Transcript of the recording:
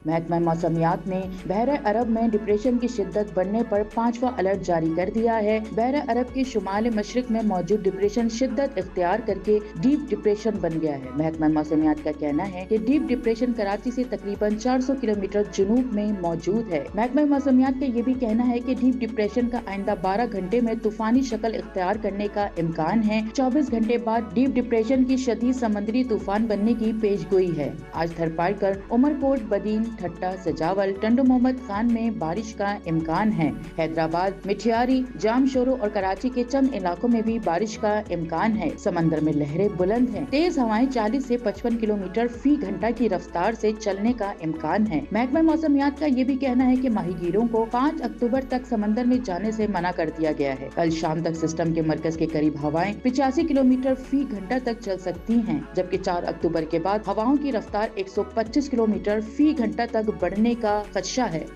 महकमा मौसमियात ने बहर अरब में डिप्रेशन की शिद्दत बढ़ने पर 5वां अलर्ट जारी कर दिया है। बहर अरब के शुमाल मशरिक में मौजूद डिप्रेशन शिद्दत इख्तियार करके डीप डिप्रेशन बन गया है। महकमा मौसमियात का कहना है कि डीप डिप्रेशन कराची से तकरीबन 400 किलोमीटर जुनूब में मौजूद है। महकमा मौसमियात का ये भी कहना है कि डीप डिप्रेशन का आइंदा 12 घंटे में तूफानी शक्ल इख्तियार करने का इम्कान है। 24 घंटे बाद डीप डिप्रेशन की शदीद समंदरी तूफान बनने की पेशगोई है। आज थरपारकर, उमरकोट, बदीन, ठट्टा, सजावल, टंडो मोहम्मद खान में बारिश का इम्कान है। हैदराबाद, मिठियारी, जामशोरो और कराची के चंद इलाकों में भी बारिश का इम्कान है। समंदर में लहरें बुलंद हैं। तेज हवाएं 40 से 55 किलोमीटर फी घंटा की रफ्तार से चलने का इम्कान है। महकमा मौसमियात का ये भी कहना है कि माहीगीरों को 5 अक्टूबर तक समंदर में जाने से मना कर दिया गया है। कल शाम तक सिस्टम के मरकज के करीब हवाएं 85 किलोमीटर फी घंटा तक चल सकती हैं, जबकि 4 अक्टूबर के बाद हवाओं की रफ्तार 125 किलोमीटर फी घंटा तक बढ़ने का खदशा है।